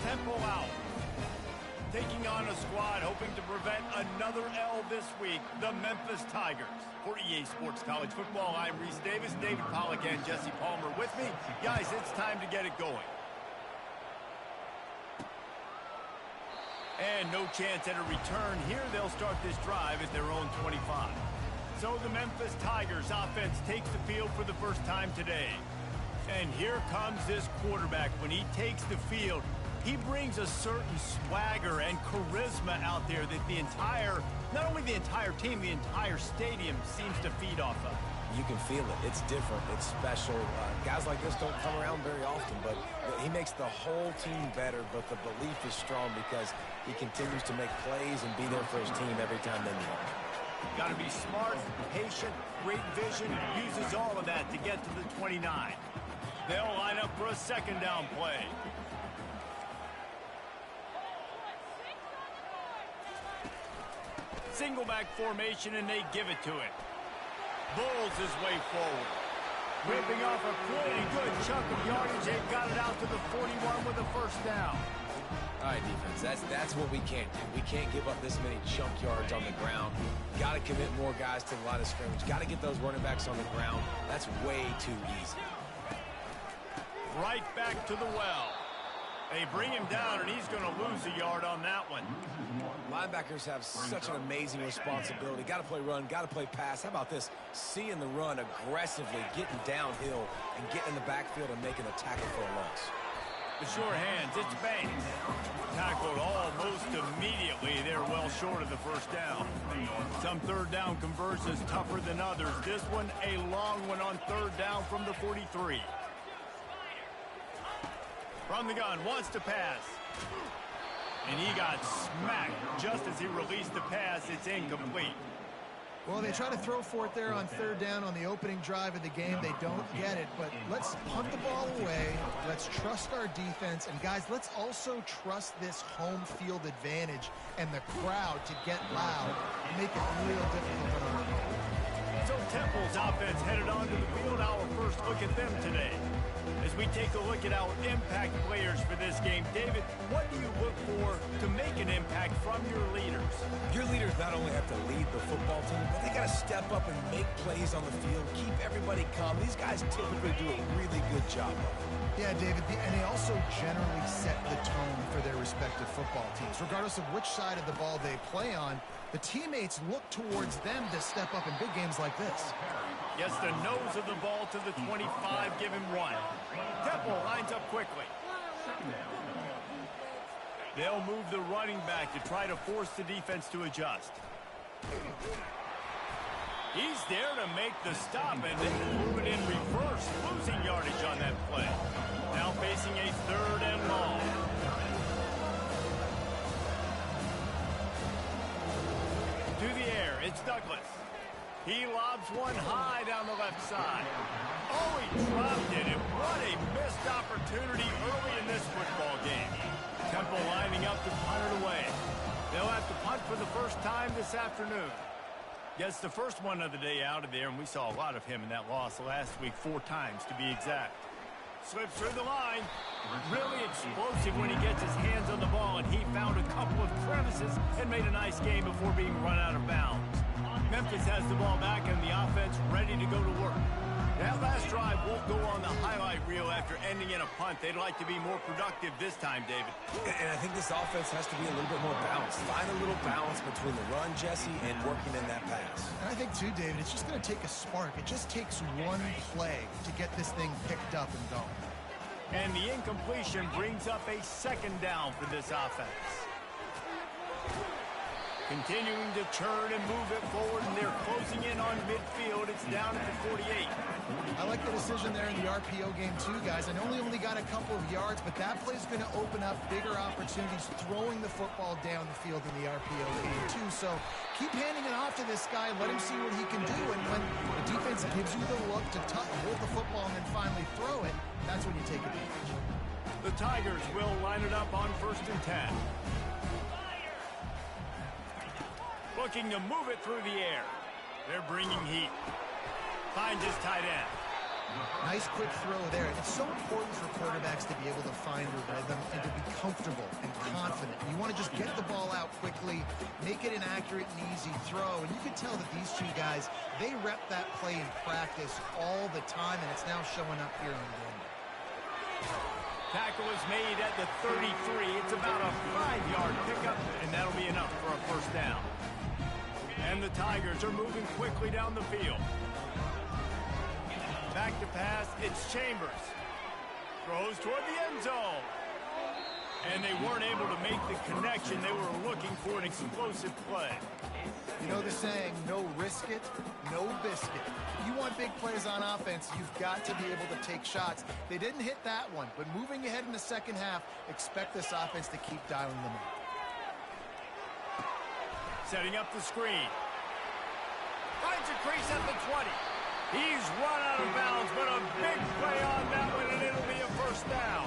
tempo out. Taking on a squad hoping to prevent another L this week, the Memphis Tigers. For EA Sports College Football, I'm Reese Davis, David Pollack, and Jesse Palmer with me. Guys, it's time to get it going. And no chance at a return here. They'll start this drive at their own 25. So the Memphis Tigers offense takes the field for the first time today. And here comes this quarterback. When he takes the field, he brings a certain swagger and charisma out there that not only the entire team, the entire stadium seems to feed off of. You can feel it. It's different. It's special. Guys like this don't come around very often, but he makes the whole team better, but the belief is strong because he continues to make plays and be there for his team every time they need him. Got to be smart, patient, great vision, uses all of that to get to the 29. They'll line up for a second down play. Single back formation, and they give it to it. Bulls his way forward. Ripping off a pretty good chunk of yardage. They've got it out to the 41 with a first down. All right, defense, that's what we can't do. We can't give up this many chunk yards on the ground. Got to commit more guys to the line of scrimmage. Got to get those running backs on the ground. That's way too easy. Right back to the well. They bring him down, and he's going to lose a yard on that one. Linebackers have such an amazing responsibility. Got to play run, got to play pass. How about this? Seeing the run aggressively, getting downhill, and getting in the backfield and making a tackle for a loss. The sure hands, it's Banks. Tackled almost immediately. They're well short of the first down. Some third down conversions tougher than others. This one, a long one on third down from the 43. From the gun, wants to pass. And he got smacked just as he released the pass. It's incomplete. Well, they try to throw for it there on third down on the opening drive of the game. They don't get it, but let's punt the ball away. Let's trust our defense. And, guys, let's also trust this home field advantage and the crowd to get loud and make it real difficult on our opponent. So Temple's offense headed onto the field. Our first look at them today. As we take a look at our impact players for this game, David, what do you look for to make an impact from your leaders? Your leaders not only have to lead the football team, but they got to step up and make plays on the field, keep everybody calm. These guys typically do a really good job of it. Yeah, David, and they also generally set the tone for their respective football teams. Regardless of which side of the ball they play on, the teammates look towards them to step up in big games like this. Gets the nose of the ball to the 25, give him one. Temple lines up quickly. They'll move the running back to try to force the defense to adjust. He's there to make the stop, and then move it in reverse, losing yardage on that play. Now facing a third and long. To the air, it's Douglas. He lobs one high down the left side. Oh, he dropped it, and what a missed opportunity early in this football game. Temple lining up to punt it away. They'll have to punt for the first time this afternoon. Yes, the first one of the day out of there, and we saw a lot of him in that loss last week, 4 times to be exact. Slips through the line. Really explosive when he gets his hands on the ball, and he found a couple of crevices and made a nice game before being run out of bounds. Memphis has the ball back and the offense ready to go to work. That last drive won't go on the highlight reel after ending in a punt. They'd like to be more productive this time, David. And I think this offense has to be a little bit more balanced. Find a little balance between the run, Jesse, and working in that pass. And I think, too, David, it's just going to take a spark. It just takes one play to get this thing picked up and going. And the incompletion brings up a second down for this offense. Continuing to turn and move it forward, and they're closing in on midfield. It's down at the 48. I like the decision there in the RPO game, too, guys. I know they only got a couple of yards, but that play is going to open up bigger opportunities throwing the football down the field in the RPO game, too. So keep handing it off to this guy. Let him see what he can do. And when the defense gives you the look to hold the football and then finally throw it, that's when you take advantage. The Tigers will line it up on 1st and 10. Looking to move it through the air. They're bringing heat. Finds his tight end. Nice quick throw there. It's so important for quarterbacks to be able to find a rhythm and to be comfortable and confident. You want to just get the ball out quickly, make it an accurate and easy throw. And you can tell that these two guys, they rep that play in practice all the time, and it's now showing up here on game. Tackle is made at the 33. It's about a 5-yard pickup, and that'll be enough for a first down. And the Tigers are moving quickly down the field. Back to pass, it's Chambers. Throws toward the end zone. And they weren't able to make the connection. They were looking for an explosive play. You know the saying, no risk it, no biscuit. You want big plays on offense, you've got to be able to take shots. They didn't hit that one, but moving ahead in the second half, expect this offense to keep dialing them up. Setting up the screen. Finds a crease at the 20. He's run out of bounds, but a big play on that one, and it'll be a first down.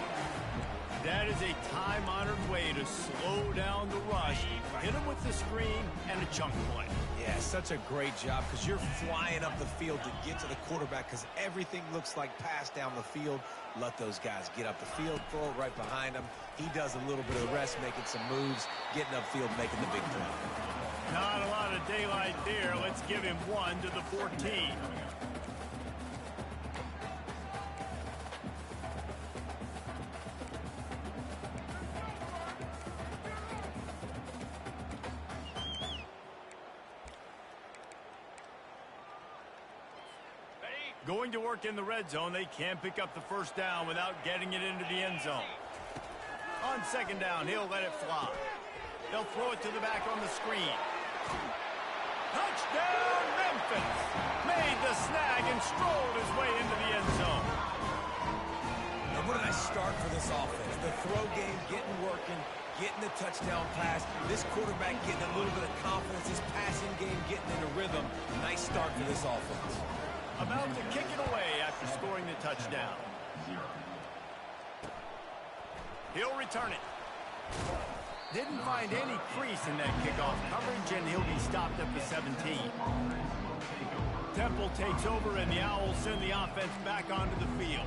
That is a time-honored way to slow down the rush, hit him with the screen, and a chunk play. Yeah, such a great job because you're flying up the field to get to the quarterback because everything looks like pass down the field. Let those guys get up the field, throw it right behind him. He does a little bit of rest, making some moves, getting upfield, making the big play. Not a lot of daylight there. Let's give him 1 to the 14. Going to work in the red zone, they can't pick up the first down without getting it into the end zone. On second down, he'll let it fly. They'll throw it to the back on the screen. Touchdown, Memphis! Made the snag and strolled his way into the end zone. Now, what did I start for this offense? The throw game getting working, getting the touchdown pass. This quarterback getting a little bit of confidence. This passing game getting in a rhythm. Nice start for this offense. About to kick it away after scoring the touchdown. He'll return it. Didn't find any crease in that kickoff coverage, and he'll be stopped at the 17. Temple takes over, and the Owls send the offense back onto the field.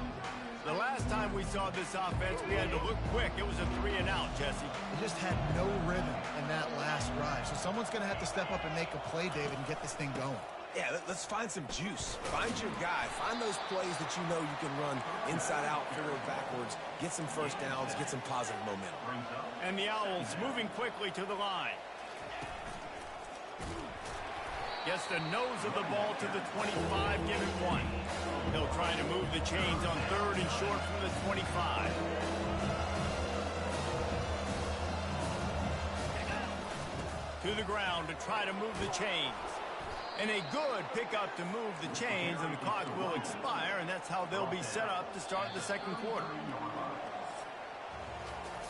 The last time we saw this offense, we had to look quick. It was a 3-and-out, Jesse. They just had no rhythm in that last drive. So someone's going to have to step up and make a play, David, and get this thing going. Yeah, let's find some juice. Find your guy. Find those plays that you know you can run inside out, forward, backwards, get some first downs, get some positive momentum. And the Owls moving quickly to the line. Gets the nose of the ball to the 25, give it 1. They'll try to move the chains on 3rd and short from the 25. To the ground to try to move the chains. And a good pickup to move the chains, and the clock will expire, and that's how they'll be set up to start the second quarter.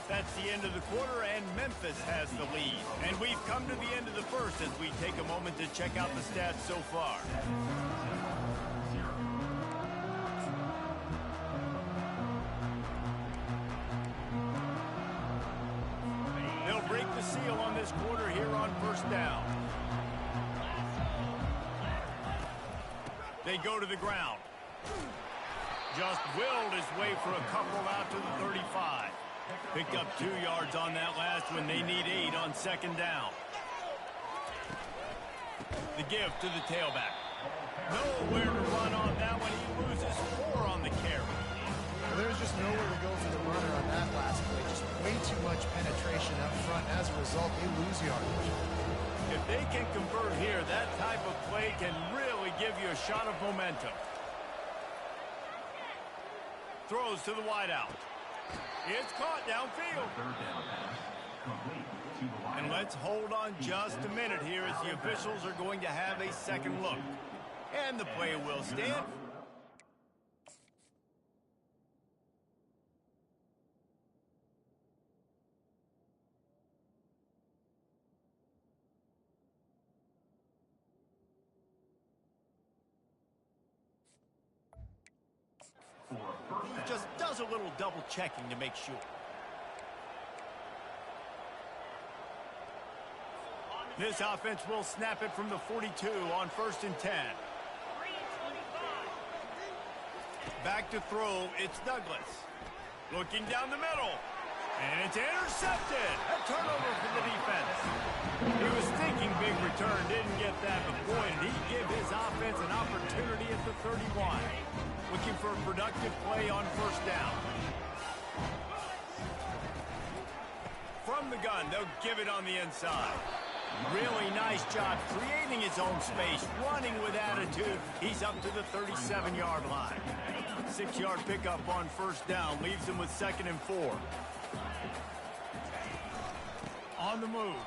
That's the end of the quarter, and Memphis has the lead. And we've come to the end of the first as we take a moment to check out the stats so far. They'll break the seal on this quarter here on first down. They go to the ground. Just willed his way for a couple out to the 35. Picked up 2 yards on that last one. They need 8 on second down. The give to the tailback. Nowhere to run on that one. He loses 4 on the carry. Well, there's just nowhere to go for the runner on that last play. Just way too much penetration up front. As a result, they lose yardage. If they can convert here, that type of play can really give you a shot of momentum. Throws to the wideout. It's caught downfield. And let's hold on just a minute here as the officials are going to have a second look. And the play will stand. Just does a little double checking to make sure. This offense will snap it from the 42 on 1st and 10. Back to throw, it's Douglas. Looking down the middle. And it's It's intercepted. A turnover for the defense. He was thinking big return, didn't get that, but boy, did he give his offense an opportunity at the 31. Looking for a productive play on first down. From the gun, they'll give it on the inside. Really nice job creating his own space, running with attitude. He's up to the 37-yard line. 6-yard pickup on first down leaves him with 2nd and 4. On the move.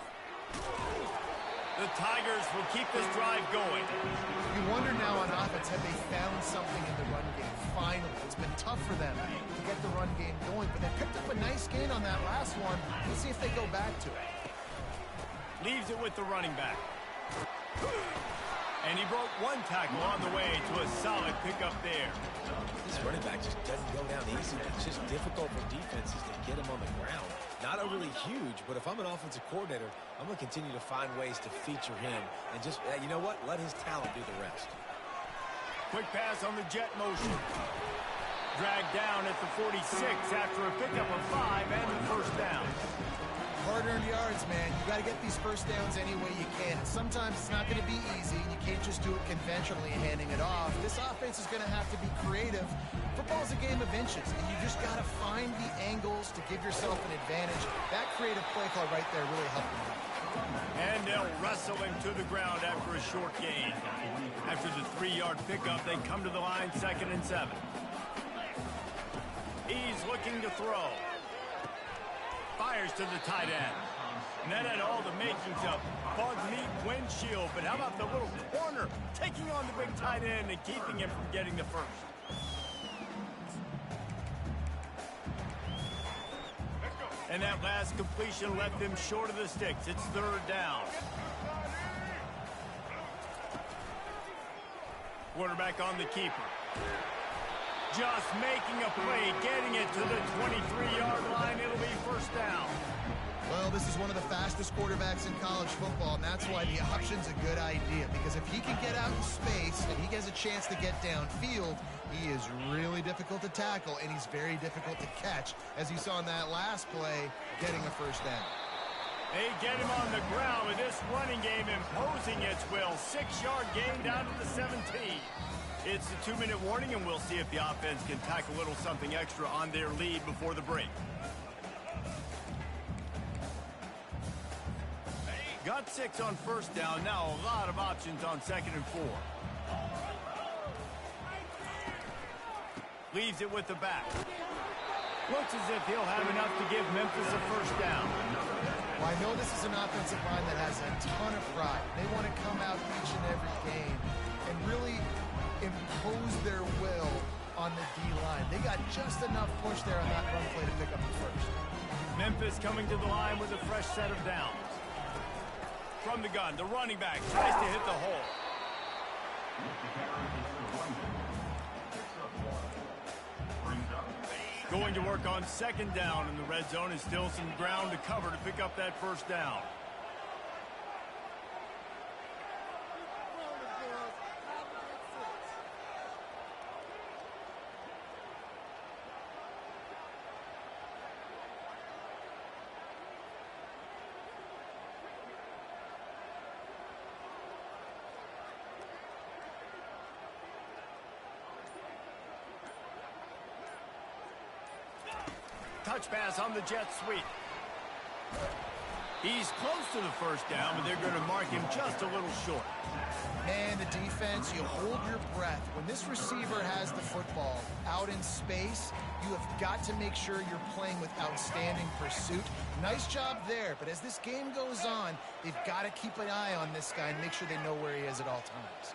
The Tigers will keep this drive going. You wonder now on offense, have they found something in the run game? Finally, it's been tough for them to get the run game going, but they picked up a nice gain on that last one. Let's see if they go back to it. Leaves it with the running back. And he broke one tackle on the way to a solid pickup there. This running back just doesn't go down easy. It's just difficult for defenses to get him on the ground. Not overly huge, but if I'm an offensive coordinator, I'm going to continue to find ways to feature him. And just, you know what? Let his talent do the rest. Quick pass on the jet motion. Dragged down at the 46 after a pickup of 5 and the first down. Hard-earned yards, man. You got to get these first downs any way you can. Sometimes it's not going to be easy. You can't just do it conventionally handing it off. This offense is going to have to be creative. Football's a game of inches, and you just got to find the angles to give yourself an advantage. That creative play call right there really helped them out. And they'll wrestle him to the ground after a short gain. After the 3-yard pickup, they come to the line 2nd and 7. He's looking to throw. Fires to the tight end. And that had all the makings of bug meat windshield. But how about the little corner taking on the big tight end and keeping him from getting the first? And that last completion left him short of the sticks. It's 3rd down. Quarterback on the keeper. Just making a play, getting it to the 23-yard line. It'll be first down. Well, this is one of the fastest quarterbacks in college football, and that's why the option's a good idea. Because if he can get out in space and he has a chance to get downfield, he is really difficult to tackle, and he's very difficult to catch, as you saw in that last play, getting a first down. They get him on the ground with this running game imposing its will. 6-yard gain down to the 17. It's a 2-minute warning, and we'll see if the offense can tack a little something extra on their lead before the break. Got 6 on first down. Now a lot of options on 2nd and 4. Leaves it with the back. Looks as if he'll have enough to give Memphis a first down. Well, I know this is an offensive line that has a ton of pride. They want to come out each and every game and really impose their will on the D-line. They got just enough push there on that run play to pick up the first. Memphis coming to the line with a fresh set of downs. From the gun, the running back tries to hit the hole. Going to work on 2nd down, and the red zone is still some ground to cover to pick up that first down. Touch pass on the jet sweep. He's close to the first down, but they're going to mark him just a little short. Man, the defense, you hold your breath. When this receiver has the football out in space, you have got to make sure you're playing with outstanding pursuit. Nice job there, but as this game goes on, they've got to keep an eye on this guy and make sure they know where he is at all times.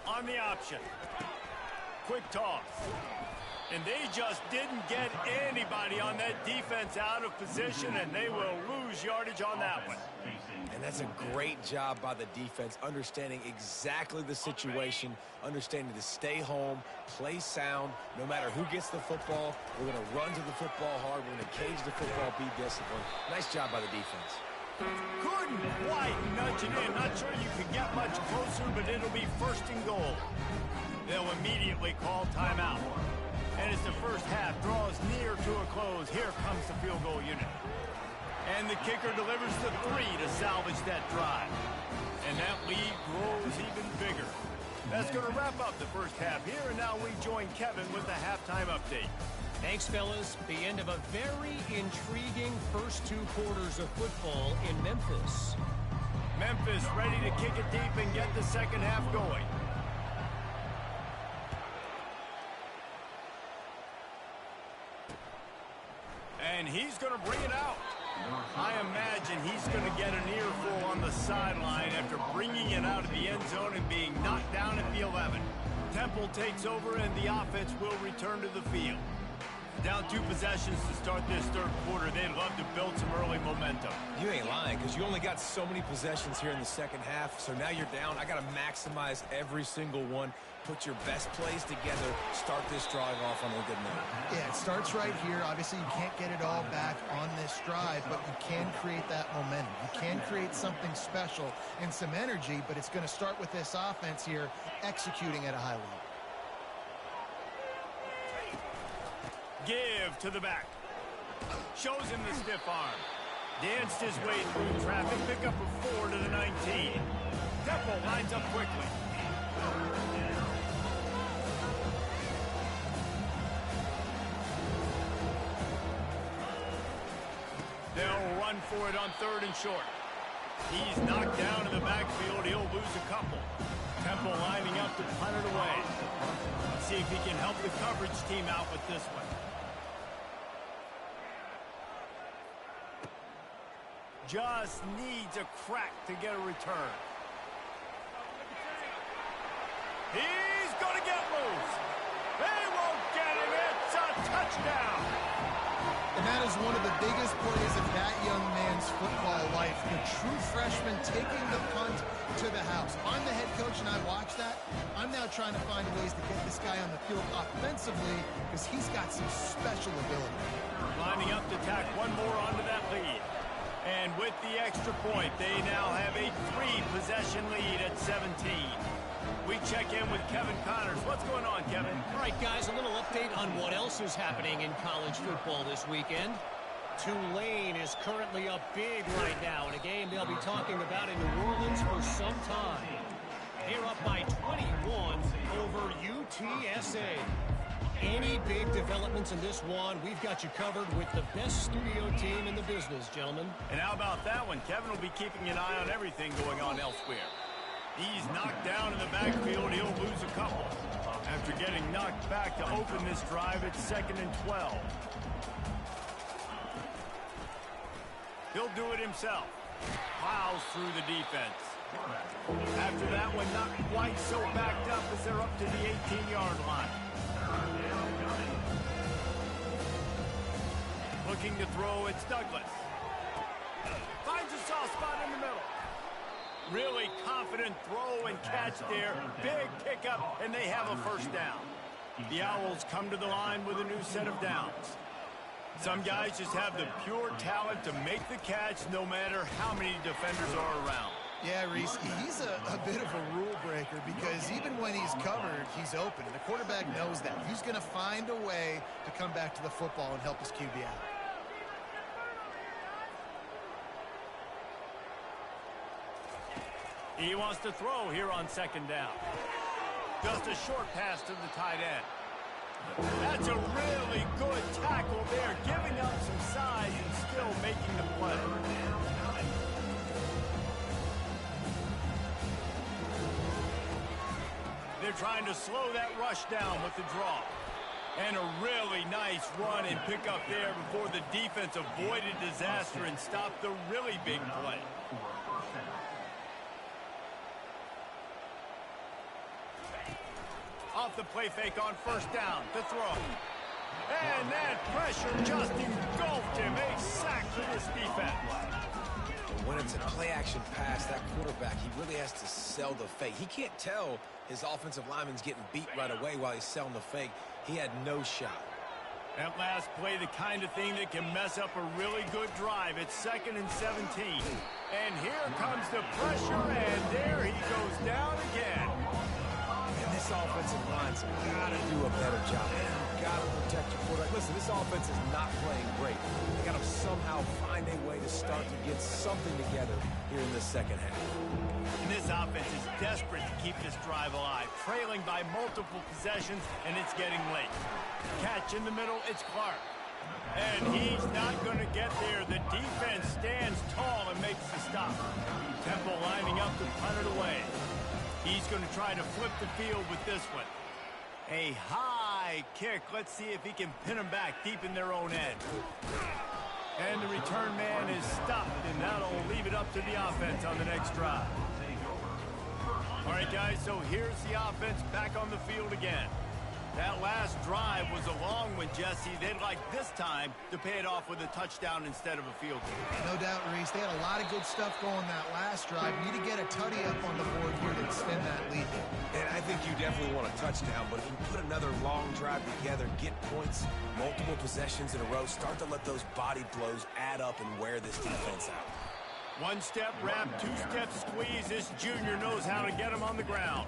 On the option. Quick toss. And they just didn't get anybody on that defense out of position, and they will lose yardage on that one. And And that's a great job by the defense, understanding exactly the situation, understanding to stay home, play sound. No matter who gets the football, we're going to run to the football hard. We're going to cage the football, be disciplined. Nice job by the defense. Couldn't quite nudge it in. Not sure you could get much closer, but it'll be first and goal. They'll immediately call timeout. And as the first half draws near to a close, here comes the field goal unit. And the kicker delivers the 3 to salvage that drive. And that lead grows even bigger. That's going to wrap up the first half here, and now we join Kevin with the halftime update. Thanks, fellas. The end of a very intriguing first 2 quarters of football in Memphis. Memphis ready to kick it deep and get the second half going. And he's going to bring it out. I imagine he's going to get an earful on the sideline after bringing it out of the end zone and being knocked down at the 11. Temple takes over and the offense will return to the field. Down 2 possessions to start this third quarter. They'd love to build some early momentum. You ain't lying, because you only got so many possessions here in the second half, so now you're down. I got to maximize every single one. Put your best plays together. Start this drive off on a good note. Yeah, it starts right here. Obviously, you can't get it all back on this drive, but you can create that momentum. You can create something special and some energy, but it's going to start with this offense here executing at a high level. Give to the back. Shows him the stiff arm. Danced his way through traffic. Pick up a 4 to the 19. Temple lines up quickly. They'll run for it on 3rd and short. He's knocked down in the backfield. He'll lose a couple. Temple lining up to punt it away. Let's see if he can help the coverage team out with this one. Just needs a crack to get a return. He's going to get loose. They won't get him. It's a touchdown. And that is one of the biggest plays of that young man's football life. The true freshman taking the punt to the house. I'm the head coach and I watch that. I'm now trying to find ways to get this guy on the field offensively because he's got some special ability. Lining up to tack one more onto that lead. And with the extra point, they now have a 3-possession lead at 17. We check in with Kevin Connors. What's going on, Kevin? All right, guys, a little update on what else is happening in college football this weekend. Tulane is currently up big right now in a game they'll be talking about in New Orleans for some time. They're up by 21 over UTSA. Any big developments in this one, we've got you covered with the best studio team in the business, gentlemen. And how about that one? Kevin will be keeping an eye on everything going on elsewhere. He's knocked down in the backfield. He'll lose a couple. After getting knocked back to open this drive, it's 2nd and 12. He'll do it himself. Plows through the defense. After that one, not quite so backed up as they're up to the 18-yard line. Looking to throw, it's Douglas. Finds a soft spot in the middle. Really confident throw and catch there. Big pickup, and they have a first down. The Owls come to the line with a new set of downs. Some guys just have the pure talent to make the catch no matter how many defenders are around. Yeah, Reese, he's a bit of a rule breaker because even when he's covered, he's open. And the quarterback knows that. He's going to find a way to come back to the football and help his QB out. He wants to throw here on 2nd down. Just a short pass to the tight end. That's a really good tackle there, giving up some size and still making the play. They're trying to slow that rush down with the draw. And a really nice run and pick up there before the defense avoided disaster and stopped the really big play. Off the play fake on 1st down to throw. And that pressure just engulfed him. A sack for this defense. When it's a play play-action pass, that quarterback, he really has to sell the fake. He can't tell his offensive lineman's getting beat right away while he's selling the fake. He had no shot. That last play, the kind of thing that can mess up a really good drive. It's 2nd and 17. And here comes the pressure, and there he goes down again. And this offensive line's got to do a better job. They've got to protect your quarterback. Listen, this offense is not playing great. They got to somehow find a way to start to get something together here in the second half. And this offense is desperate to keep this drive alive, trailing by multiple possessions, and it's getting late. Catch in the middle, it's Clark. And he's not going to get there. The defense stands tall and makes the stop. Temple lining up to punt it away. He's going to try to flip the field with this one. A high kick. Let's see if he can pin them back deep in their own end. And the return man is stopped, and that'll leave it up to the offense on the next drive. All right, guys, so here's the offense back on the field again. That last drive was a long one, Jesse. They'd like this time to pay it off with a touchdown instead of a field goal. No doubt, Reese. They had a lot of good stuff going that last drive. Need to get a tutty up on the board here to extend that lead. And I think you definitely want a touchdown, but if you put another long drive together, get points, multiple possessions in a row, start to let those body blows add up and wear this defense out. One-step wrap, two-step squeeze. This junior knows how to get him on the ground.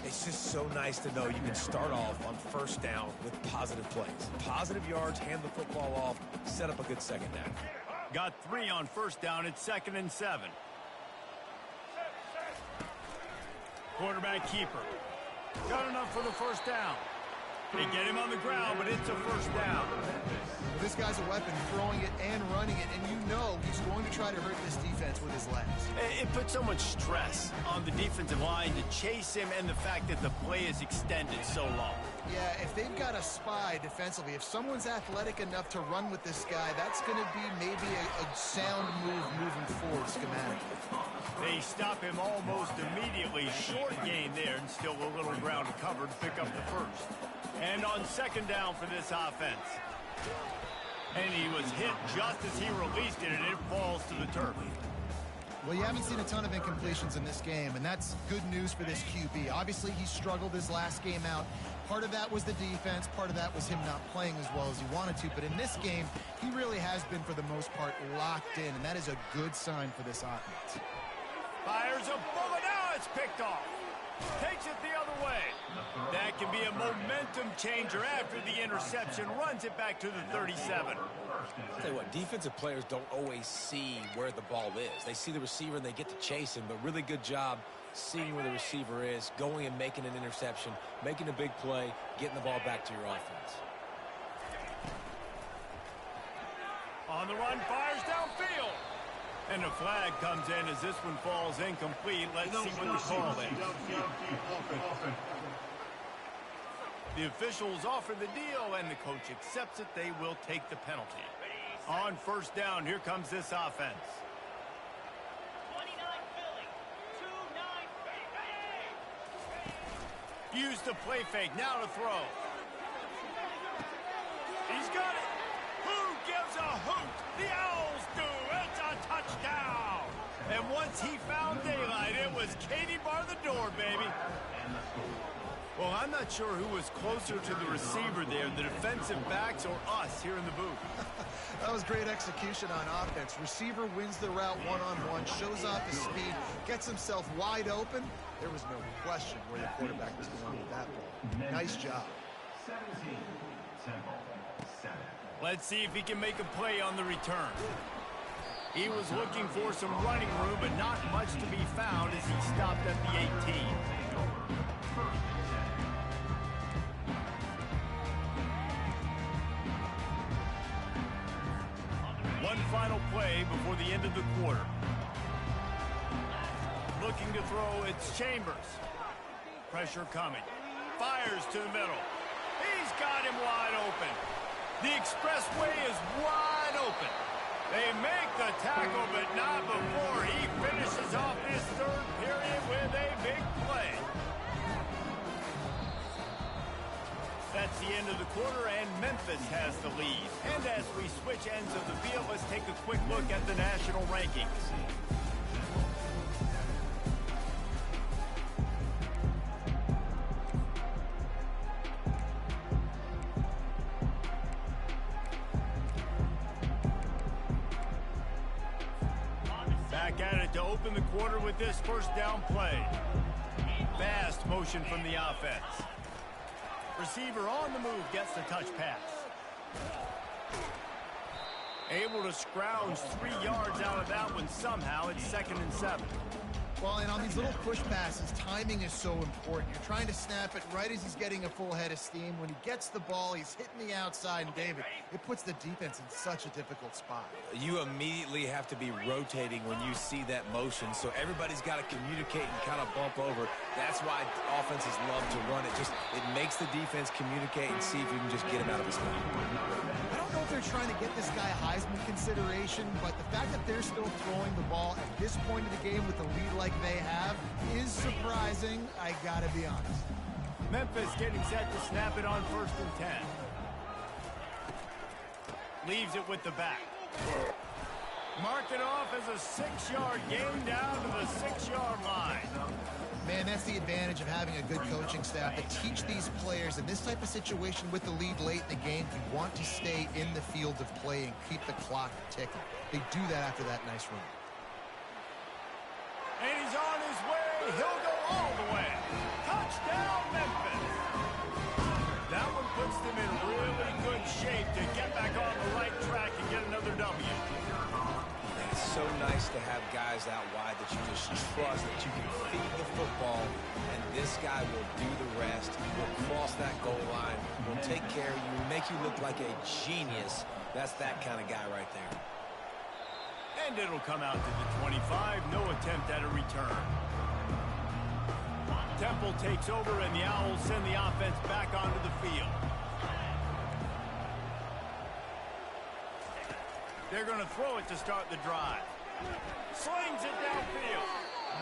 It's just so nice to know you can start off on first down with positive plays. Positive yards, hand the football off, set up a good second down. Got 3 on first down. It's 2nd and 7. Quarterback keeper. Got enough for the first down. They get him on the ground, but it's a first down. This guy's a weapon, throwing it and running it, and you know he's going to try to hurt this defense with his legs. It puts so much stress on the defensive line to chase him and the fact that the play is extended so long. Yeah, if they've got a spy defensively, if someone's athletic enough to run with this guy, that's going to be maybe a sound move moving forward schematically. They stop him almost immediately. Short gain there, and still a little ground covered to pick up the first. And on second down for this offense. And he was hit just as he released it, and it falls to the turf. Well, you haven't seen a ton of incompletions in this game, and that's good news for this QB. Obviously, he struggled his last game out. Part of that was the defense. Part of that was him not playing as well as he wanted to. But in this game, he really has been, for the most part, locked in, and that is a good sign for this offense. Fires a bullet. Now it's picked off. Takes it the other way. That can be a momentum changer after the interception. Runs it back to the 37. I'll tell you what, defensive players don't always see where the ball is. They see the receiver and they get to chase him, but really good job seeing where the receiver is, going and making an interception, making a big play, getting the ball back to your offense. On the run, fires downfield. And the flag comes in as this one falls incomplete. Let's see what the call is. The officials offer the deal, and the coach accepts it. They will take the penalty. On first down, here comes this offense. 29 Philly, 2-9. Use the play fake. Now to throw. He's got it. Who gives a hoot? The Owls do. It's a touchdown. And once he found daylight, it was Katie bar the door, baby. Well, I'm not sure who was closer to the receiver there, the defensive backs or us here in the booth. That was great execution on offense. Receiver wins the route one-on-one, shows off his speed, gets himself wide open. There was no question where the quarterback was going with that ball. Nice job. 17, Temple, 7. Let's see if he can make a play on the return. He was looking for some running room, but not much to be found as he stopped at the 18. One final play before the end of the quarter. Looking to throw, it's Chambers. Pressure coming. Fires to the middle. He's got him wide open. The expressway is wide open. They make the tackle, but not before he finishes off this third period with a big play. That's the end of the quarter, and Memphis has the lead. And as we switch ends of the field, let's take a quick look at the national rankings. Back at it to open the quarter with this first down play. Fast motion from the offense. Receiver on the move gets the touch pass. Able to scrounge 3 yards out of that one somehow. It's 2nd and 7. Well, and on these little push passes, timing is so important. You're trying to snap it right as he's getting a full head of steam. When he gets the ball, he's hitting the outside. And, David, it puts the defense in such a difficult spot. You immediately have to be rotating when you see that motion, so everybody's got to communicate and kind of bump over. That's why offenses love to run it. It makes the defense communicate and see if you can just get him out of his spot. I don't know if they're trying to get this guy Heisman consideration, but the fact that they're still throwing the ball at this point of the game with the lead like they have is surprising, I gotta be honest. Memphis getting set to snap it on 1st and 10. Leaves it with the back. Mark it off as a 6-yard gain down to the 6-yard line. Man, that's the advantage of having a good coaching staff to teach these players in this type of situation with the lead late in the game. You want to stay in the field of play and keep the clock ticking. They do that after that nice run. And he's on his way. He'll go all the way. Touchdown, Memphis. That one puts them in really good shape to get back on the right track and get another W. It's so nice to have guys out wide that you just trust that you can feed the football, and this guy will do the rest. Will cross that goal line, will take care of you, make you look like a genius. That's that kind of guy right there. And it'll come out to the 25. No attempt at a return. Temple takes over, and the Owls send the offense back onto the field. They're going to throw it to start the drive. Slings it downfield.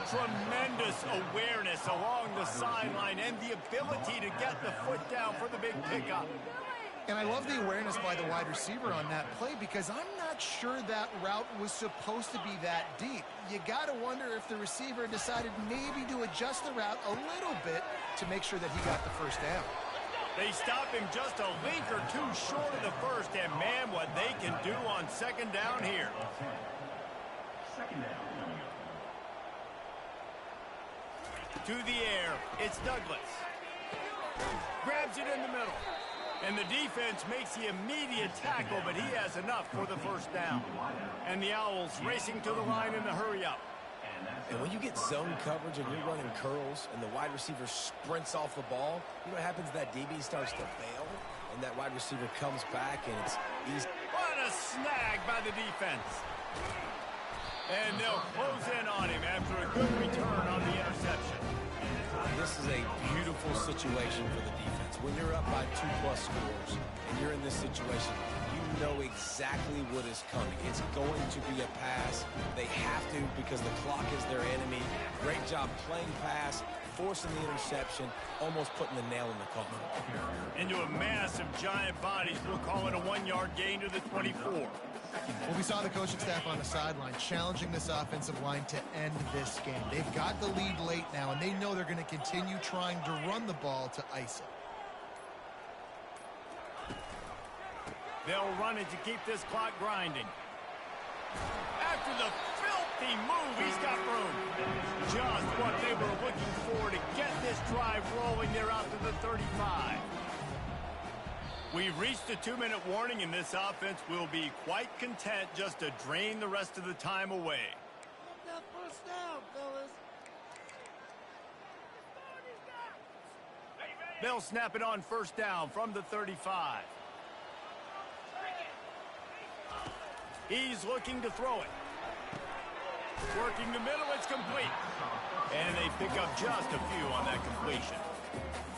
Tremendous awareness along the sideline and the ability to get the foot down for the big pickup. And I love the awareness by the wide receiver on that play because I'm not sure that route was supposed to be that deep. You got to wonder if the receiver decided maybe to adjust the route a little bit to make sure that he got the first down. They stop him just a link or two short of the first, and man, what they can do on 2nd down here. 2nd down. To the air, it's Douglas. Grabs it in the middle. And the defense makes the immediate tackle, but he has enough for the first down. And the Owls racing to the line in the hurry-up. And when you get zone coverage and you're running curls and the wide receiver sprints off the ball, you know what happens? That DB starts to bail, and that wide receiver comes back, and it's easy. What a snag by the defense. And they'll close in on him after a good return on the interception. This is a beautiful situation for the defense. When you're up by 2+ scores and you're in this situation, you know exactly what is coming. It's going to be a pass. They have to because the clock is their enemy. Great job playing pass, forcing the interception, almost putting the nail in the coffin. Into a mass of giant bodies. We'll call it a 1-yard gain to the 24. Well, we saw the coaching staff on the sideline challenging this offensive line to end this game. They've got the lead late now, and they know they're going to continue trying to run the ball to ice it. They'll run it to keep this clock grinding. After the filthy move, he's got room. Just what they were looking for to get this drive rolling. They're out to the 35. We've reached a 2-minute warning, and this offense will be quite content just to drain the rest of the time away. That first down, fellas. They'll snap it on 1st down from the 35. He's looking to throw it. Working the middle, it's complete. And they pick up just a few on that completion.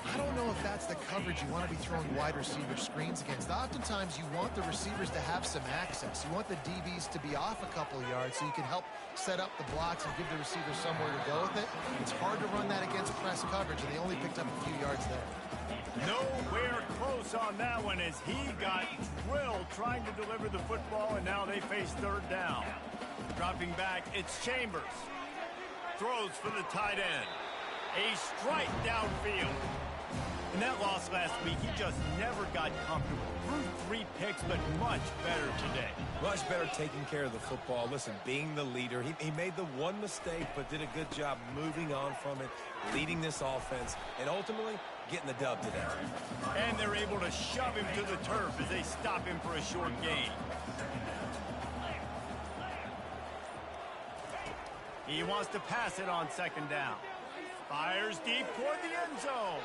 I don't know if that's the coverage you want to be throwing wide receiver screens against. Oftentimes, you want the receivers to have some access. You want the DBs to be off a couple of yards so you can help set up the blocks and give the receiver somewhere to go with it. It's hard to run that against press coverage, and they only picked up a few yards there. Nowhere close on that one as he got drilled trying to deliver the football, and now they face 3rd down. Dropping back, it's Chambers. Throws for the tight end. A strike downfield. In that loss last week, he just never got comfortable. Threw 3 picks, but much better today. Much better taking care of the football. Listen, being the leader, he made the one mistake, but did a good job moving on from it, leading this offense, and ultimately getting the dub today. And they're able to shove him to the turf as they stop him for a short gain. He wants to pass it on 2nd down. Fires deep toward the end zone.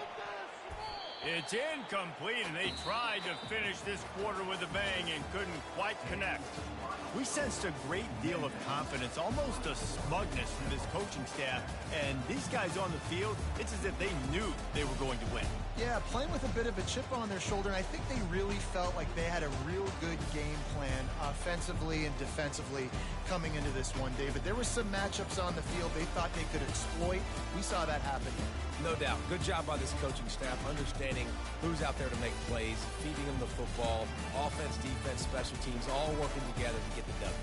It's incomplete, and they tried to finish this quarter with a bang and couldn't quite connect. We sensed a great deal of confidence, almost a smugness from this coaching staff. And these guys on the field, it's as if they knew they were going to win. Yeah, playing with a bit of a chip on their shoulder, and I think they really felt like they had a real good game plan offensively and defensively coming into this one, David. There were some matchups on the field they thought they could exploit. We saw that happen. No doubt. Good job by this coaching staff, understanding who's out there to make plays, feeding them the football, offense, defense, special teams, all working together to get the W.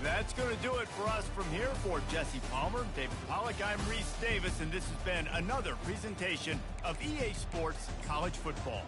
That's going to do it for us from here. For Jesse Palmer, David Pollack, I'm Reese Davis, and this has been another presentation of EA Sports College Football.